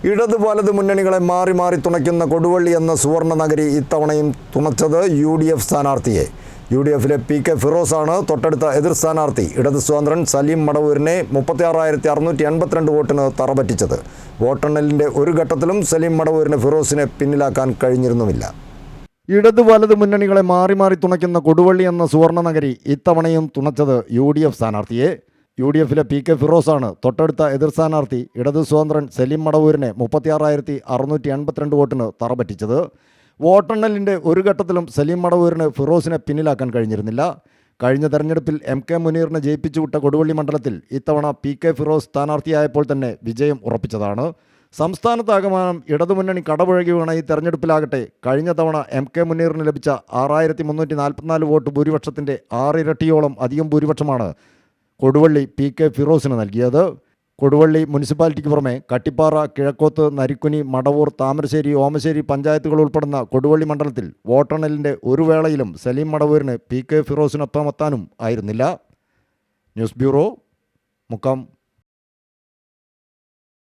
ഇടത് വലത് മുന്നണികളെ മാറി മാറി തുണയ്ക്കുന്ന കൊടുവള്ളി എന്ന സുവർണ്ണ നഗരി ഇത്തവണയും തുണച്ചത് UDF സ്ഥാനാർത്ഥിയെ. UDFിലെ PK ഫിറോസാണ് തൊട്ടടുത്ത എതിർ സ്ഥാനാർത്ഥി ഇടത് സ്വതന്ത്രൻ സലീം മടവൂരിനെ 36,682 വോട്ടിന് തറപറ്റിച്ചത്. വോട്ടെണ്ണലിൻ്റെ ഒരു ഘട്ടത്തിലും സലീം മടവൂരിന് ഫിറോസിനെ പിന്നിലാക്കാൻ കഴിഞ്ഞിരുന്നുമില്ല. ഇടത് വലത് മുന്നണികളെ മാറി മാറി തുണയ്ക്കുന്ന കൊടുവള്ളി എന്ന സുവർണ്ണ നഗരി ഇത്തവണയും തുണച്ചത് UDF സ്ഥാനാർത്ഥിയെ. UDFിലെ PK ഫിറോസാണ് തൊട്ടടുത്ത എതിർ സ്ഥാനാർത്ഥി ഇടത് സ്വതന്ത്രൻ സലീം മടവൂരിനെ 36,682 വോട്ടിന് തറപറ്റിച്ചത്. വോട്ടെണ്ണലിൻ്റെ ഒരു ഘട്ടത്തിലും സലീം മടവൂരിന് ഫിറോസിനെ പിന്നിലാക്കാൻ കഴിഞ്ഞിരുന്നില്ല. കഴിഞ്ഞ തെരഞ്ഞെടുപ്പിൽ MK മുനീറിനെ ജയിപ്പിച്ചുവിട്ട കൊടുവള്ളി മണ്ഡലത്തിൽ ഇത്തവണ PK ഫിറോസ് സ്ഥാനാർത്ഥിയായപ്പോൾ തന്നെ വിജയം ഉറപ്പിച്ചതാണ്. സംസ്ഥാനത്താകമാനം ഇടതുമുന്നണി കടപുഴകി വീണ ഈ തെരഞ്ഞെടുപ്പിലാകട്ടെ കഴിഞ്ഞ തവണ MK മുനീറിന് ലഭിച്ച 6,344 വോട്ട് ഭൂരിപക്ഷത്തിൻ്റെ 6 ഇരട്ടിയോളം അധികം ഭൂരിപക്ഷമാണ് കൊടുവള്ളി PK ഫിറോസിന് നൽകിയത്. കൊടുവള്ളി മുനിസിപ്പാലിറ്റിക്ക് പുറമെ കട്ടിപ്പാറ, കിഴക്കോത്ത്, നരിക്കുനി, മടവൂർ, താമരശ്ശേരി, ഓമശ്ശേരി പഞ്ചായത്തുകൾ ഉൾപ്പെടുന്ന കൊടുവള്ളി മണ്ഡലത്തിൽ വോട്ടെണ്ണലിൻ്റെ ഒരു വേളയിലും സലീം മടവൂരിന് PK ഫിറോസിനൊപ്പം എത്താനും ആയിരുന്നില്ല. News bureau, Mukkam.